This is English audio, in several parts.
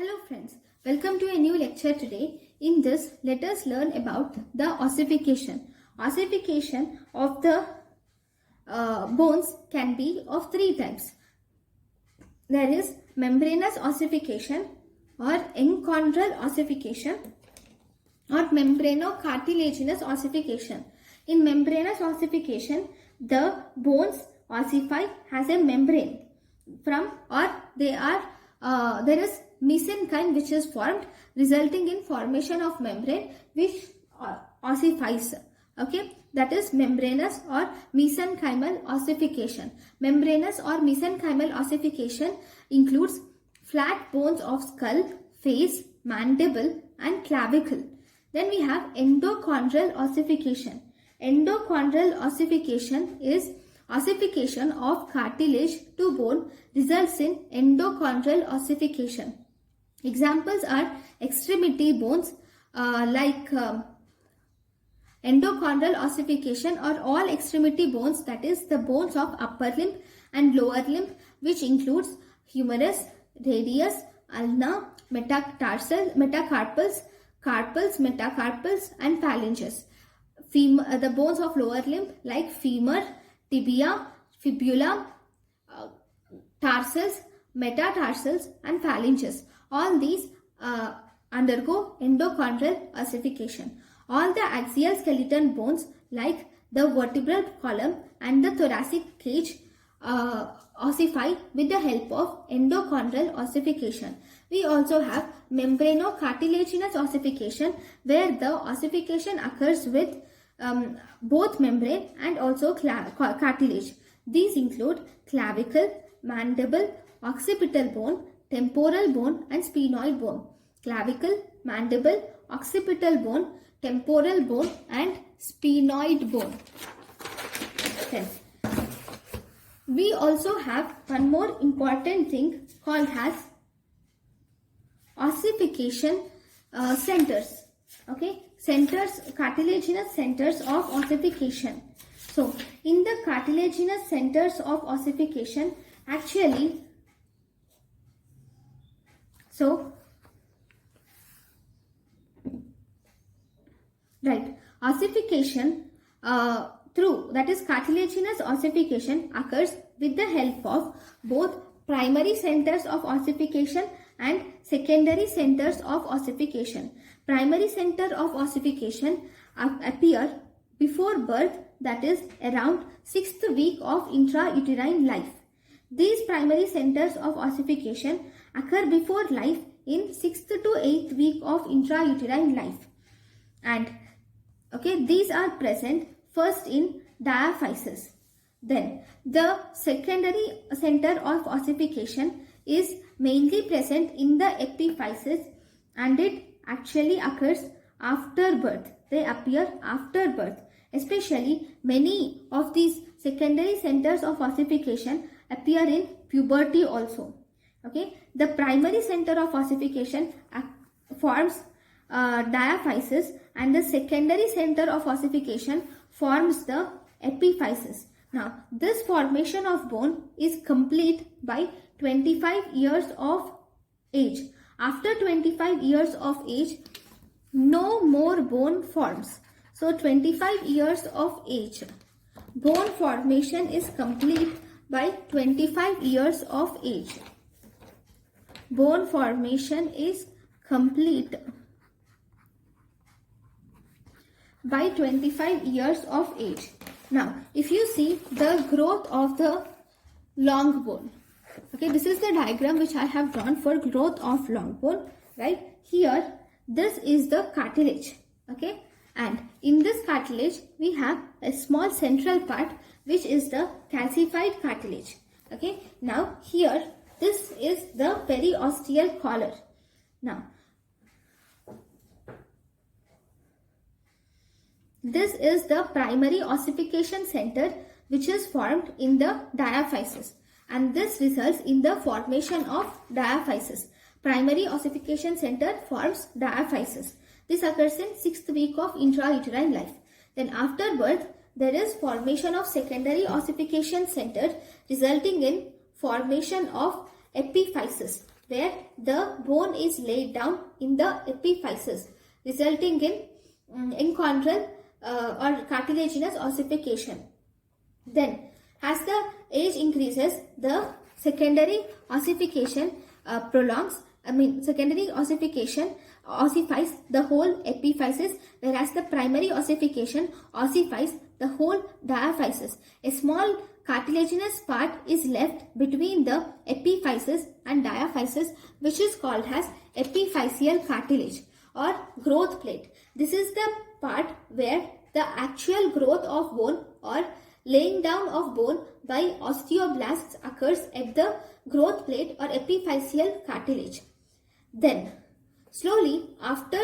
Hello friends, welcome to a new lecture today. In this, let us learn about the ossification. Ossification of the bones can be of three types. There is membranous ossification or enchondral ossification or membranocartilaginous ossification. In membranous ossification, the bones ossify as a membrane from or they are there is mesenchyme which is formed resulting in formation of membrane which ossifies. Okay, that is membranous or mesenchymal ossification. Membranous or mesenchymal ossification includes flat bones of skull, face, mandible and clavicle. Then we have endochondral ossification. Endochondral ossification is ossification of cartilage to bone results in endochondral ossification. Examples are extremity bones like endochondral ossification or all extremity bones, that is the bones of upper limb and lower limb, which includes humerus, radius, ulna, metacarpals, carpals, metacarpals and phalanges. The bones of lower limb like femur, tibia, fibula, tarsals, metatarsals and phalanges. All these undergo endochondral ossification. All the axial skeleton bones like the vertebral column and the thoracic cage ossify with the help of endochondral ossification. We also have membranocartilaginous ossification, where the ossification occurs with both membrane and also cartilage. These include clavicle, mandible, occipital bone, temporal bone and sphenoid bone. Clavicle, mandible, occipital bone, temporal bone and sphenoid bone. Then we also have one more important thing called as ossification centers. Okay, centers, cartilaginous centers of ossification. So in the cartilaginous centers of ossification, actually, ossification that is cartilaginous ossification occurs with the help of both primary centers of ossification and secondary centers of ossification. Primary center of ossification appear before birth, that is around 6th week of intrauterine life. These primary centers of ossification occur before life in 6th to 8th week of intrauterine life. And okay, these are present first in diaphysis. Then the secondary center of ossification is mainly present in the epiphysis and it actually occurs after birth. They appear after birth. Especially many of these secondary centers of ossification appear in puberty also. Okay, the primary center of ossification forms diaphysis and the secondary center of ossification forms the epiphysis. Now, this formation of bone is complete by 25 years of age. After 25 years of age, no more bone forms. So, 25 years of age, bone formation is complete by 25 years of age. Bone formation is complete by 25 years of age. Now, if you see the growth of the long bone, okay, this is the diagram which I have drawn for growth of long bone, right? Here, this is the cartilage, okay, and in this cartilage, we have a small central part which is the calcified cartilage, okay. Now, here, this is the periosteal collar. Now, this is the primary ossification center which is formed in the diaphysis, and this results in the formation of diaphysis. Primary ossification center forms diaphysis. This occurs in 6th week of intrauterine life. Then after birth, there is formation of secondary ossification center resulting in formation of epiphysis. where the bone is laid down in the epiphysis, resulting in enchondral or cartilaginous ossification. Then, as the age increases, the secondary ossification secondary ossification ossifies the whole epiphysis, whereas the primary ossification ossifies the whole diaphysis. A small cartilaginous part is left between the epiphysis and diaphysis, which is called as epiphyseal cartilage or growth plate. This is the part where the actual growth of bone or laying down of bone by osteoblasts occurs at the growth plate or epiphyseal cartilage. Then, slowly after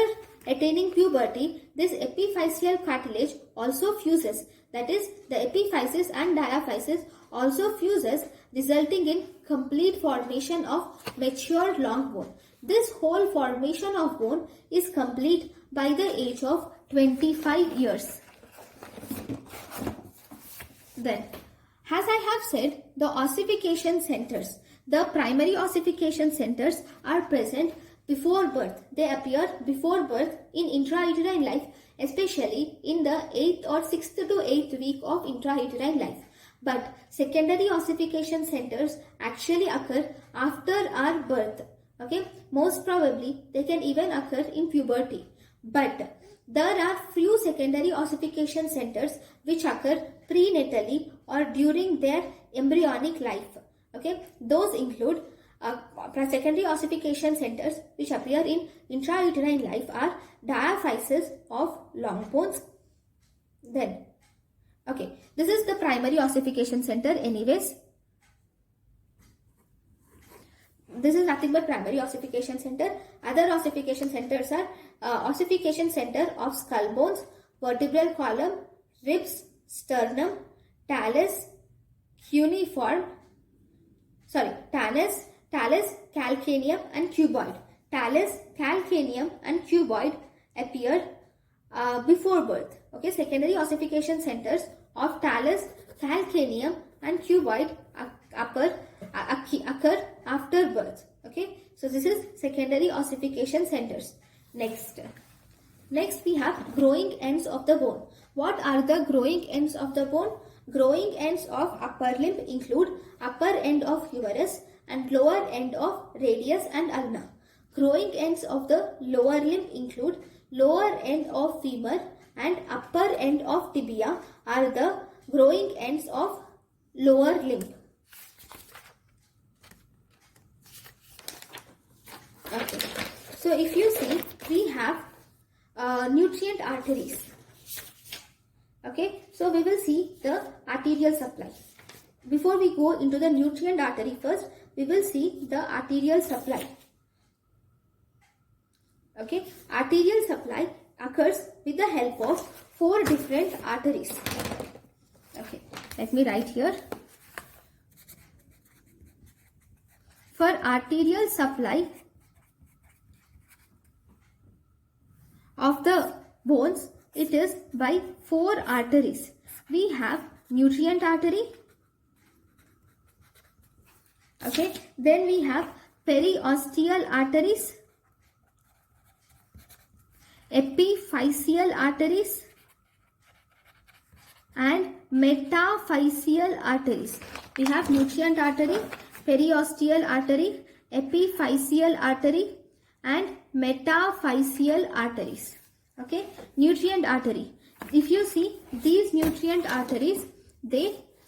attaining puberty, this epiphyseal cartilage also fuses. That is, the epiphysis and diaphysis also fuses, resulting in complete formation of mature long bone. This whole formation of bone is complete by the age of 25 years. Then, as I have said, the ossification centers, the primary ossification centers are present before birth. They appear before birth in intrauterine life, especially in the 8th or 6th to 8th week of intrauterine life. But secondary ossification centers actually occur after our birth. Okay, most probably they can even occur in puberty. But there are few secondary ossification centers which occur prenatally or during their embryonic life. Okay, those include secondary ossification centers which appear in intrauterine life are diaphysis of long bones. Then, okay, this is the primary ossification center anyways. This is nothing but primary ossification center. Other ossification centers are ossification center of skull bones, vertebral column, ribs, sternum, talus, talus, calcaneum and cuboid. Talus, calcaneum and cuboid appear before birth. Okay, secondary ossification centers of talus, calcaneum and cuboid occur after birth. Okay, so this is secondary ossification centers. Next we have growing ends of the bone. What are the growing ends of the bone? Growing ends of upper limb include upper end of humerus and lower end of radius and ulna. Growing ends of the lower limb include lower end of femur and upper end of tibia are the growing ends of lower limb. Okay. So if you see, we have nutrient arteries. Okay, so we will see the arterial supply. Before we go into the nutrient artery first, we will see the arterial supply. Okay, arterial supply occurs with the help of 4 different arteries. Okay, let me write here. For arterial supply of the bones, it is by 4 arteries. We have nutrient artery. Okay, then we have periosteal arteries, epiphyseal arteries and metaphyseal arteries. We have nutrient artery, periosteal artery, epiphyseal artery and metaphyseal arteries. Okay, nutrient artery. If you see these nutrient arteries,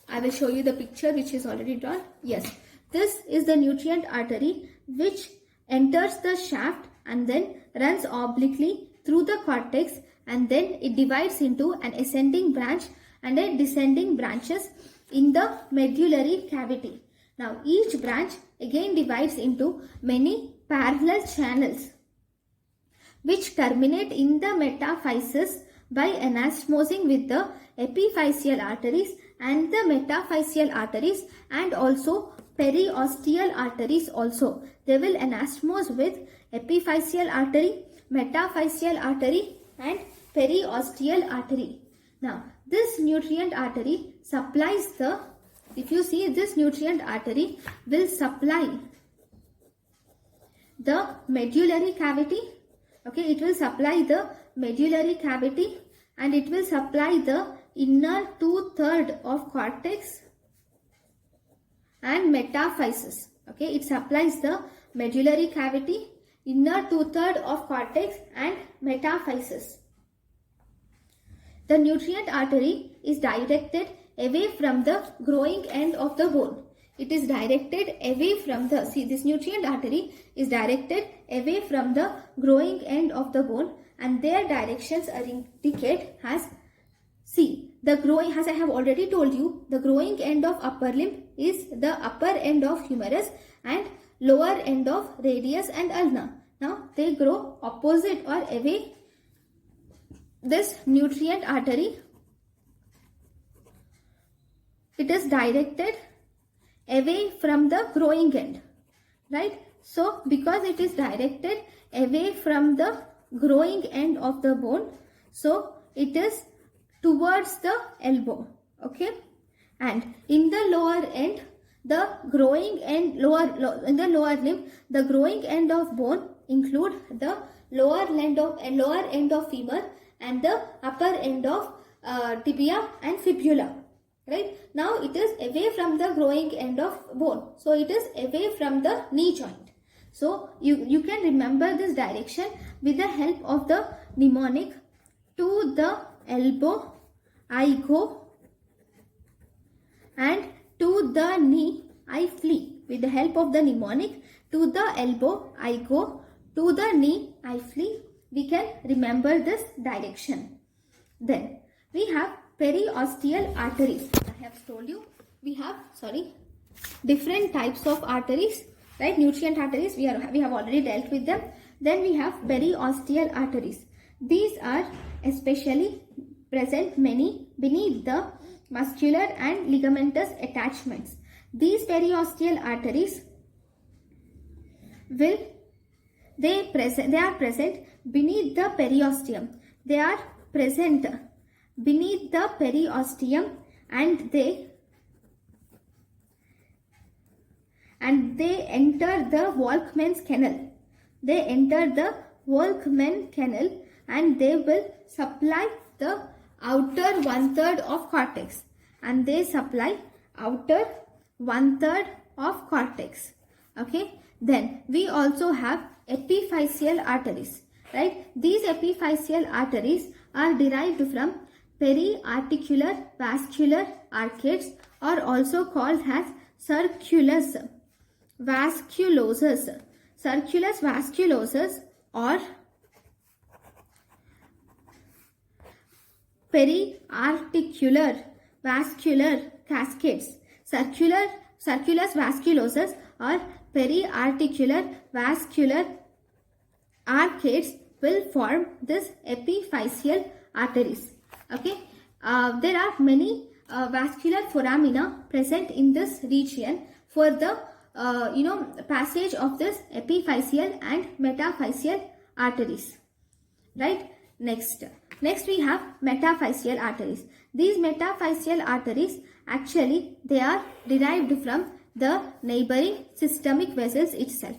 I will show you the picture which is already drawn. Yes, this is the nutrient artery which enters the shaft and then runs obliquely through the cortex, and then it divides into an ascending branch and a descending branches in the medullary cavity. Now each branch again divides into many parallel channels which terminate in the metaphysis by anastomosing with the epiphyseal arteries and the metaphyseal arteries, and also periosteal arteries also. They will anastomose with epiphyseal artery, metaphyseal artery and periosteal artery. Now this nutrient artery supplies the, if you see, this nutrient artery will supply the medullary cavity. Okay, it will supply the medullary cavity, and it will supply the inner 2/3 of cortex and metaphysis. Okay, it supplies the medullary cavity, inner 2/3 of cortex and metaphysis. The nutrient artery is directed away from the growing end of the bone. It is directed away from the, see, this nutrient artery is directed away from the growing end of the bone, and their directions are indicated as, see, the growing, as I have already told you, the growing end of upper limb is the upper end of humerus and lower end of radius and ulna. Now they grow opposite or away. This nutrient artery, it is directed away from the growing end, right? So because it is directed away from the growing end of the bone, so it is towards the elbow. Okay, and in the lower end, the growing end, in the lower limb, the growing end of bone include the lower end of femur and the upper end of tibia and fibula. Right, now it is away from the growing end of bone, so it is away from the knee joint. So you can remember this direction with the help of the mnemonic: to the elbow I go, and to the knee I flee. With the help of the mnemonic, to the elbow I go, to the knee I flee, we can remember this direction. Then we have periosteal arteries. I have told you we have, different types of arteries, right? Nutrient arteries, we have already dealt with them. Then we have periosteal arteries. These are especially present many beneath the muscular and ligamentous attachments. These periosteal arteries they are present beneath the periosteum. They are present beneath the periosteum, and they enter the Volkmann's canal. They enter the Volkmann canal, and they will supply the outer 1/3 of cortex, and they supply outer 1/3 of cortex. Okay, then we also have epiphyseal arteries, right? These epiphyseal arteries are derived from periarticular vascular arcades, or also called as circulus vasculosus, or periarticular vascular cascades. Circulus vasculosus or periarticular vascular arcades will form this epiphyseal arteries. Okay, there are many vascular foramina present in this region for the passage of this epiphyseal and metaphyseal arteries. Right? Next we have metaphyseal arteries. These metaphyseal arteries, actually they are derived from the neighboring systemic vessels itself.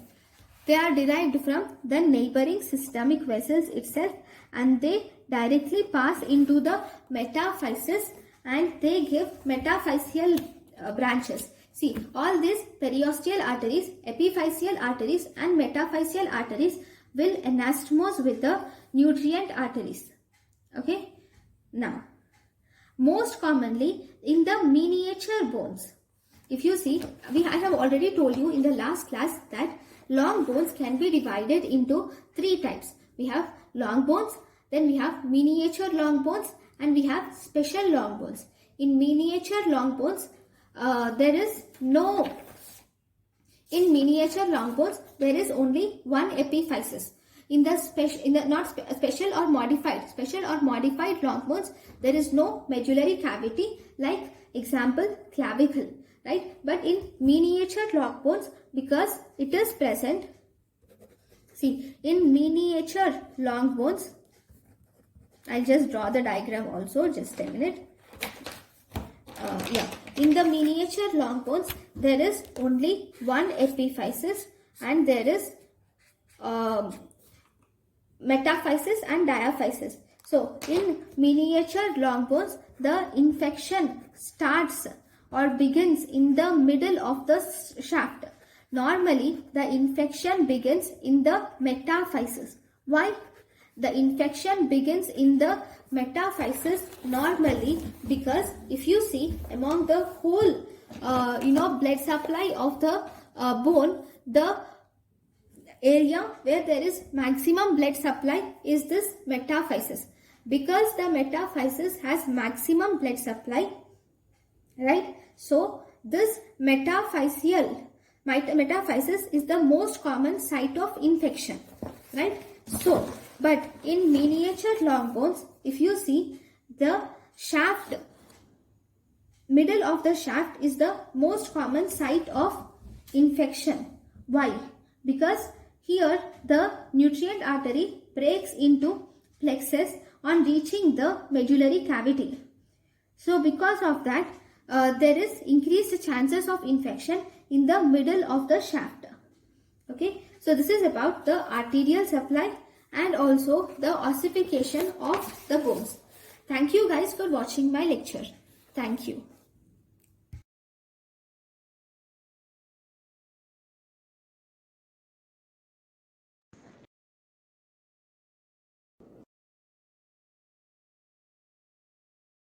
They are derived from the neighboring systemic vessels itself, and they directly pass into the metaphysis, and they give metaphyseal branches. See, all these periosteal arteries, epiphyseal arteries and metaphyseal arteries will anastomose with the nutrient arteries. Okay. Now, most commonly in the miniature bones. If you see, I have already told you in the last class that long bones can be divided into 3 types. We have long bones, then we have miniature long bones, and we have special long bones. In miniature long bones, there is only one epiphysis. In the special or modified long bones, there is no medullary cavity, like example clavicle, right? But in miniature long bones, because it is present, see, in miniature long bones, I'll just draw the diagram also, just a minute. In the miniature long bones, there is only one epiphysis, and there is metaphysis and diaphysis. So in miniature long bones, the infection starts or begins in the middle of the shaft. Normally, the infection begins in the metaphysis. Why? The infection begins in the metaphysis normally because if you see among the whole blood supply of the bone, the area where there is maximum blood supply is this metaphysis. Because the metaphysis has maximum blood supply, right? So this metaphysis is the most common site of infection, right? So, but in miniature long bones, if you see, the shaft, middle of the shaft is the most common site of infection. Why? Because here the nutrient artery breaks into plexus on reaching the medullary cavity. So because of that, there is increased chances of infection in the middle of the shaft. Okay, so this is about the arterial supply and also the ossification of the bones. Thank you guys for watching my lecture. Thank you.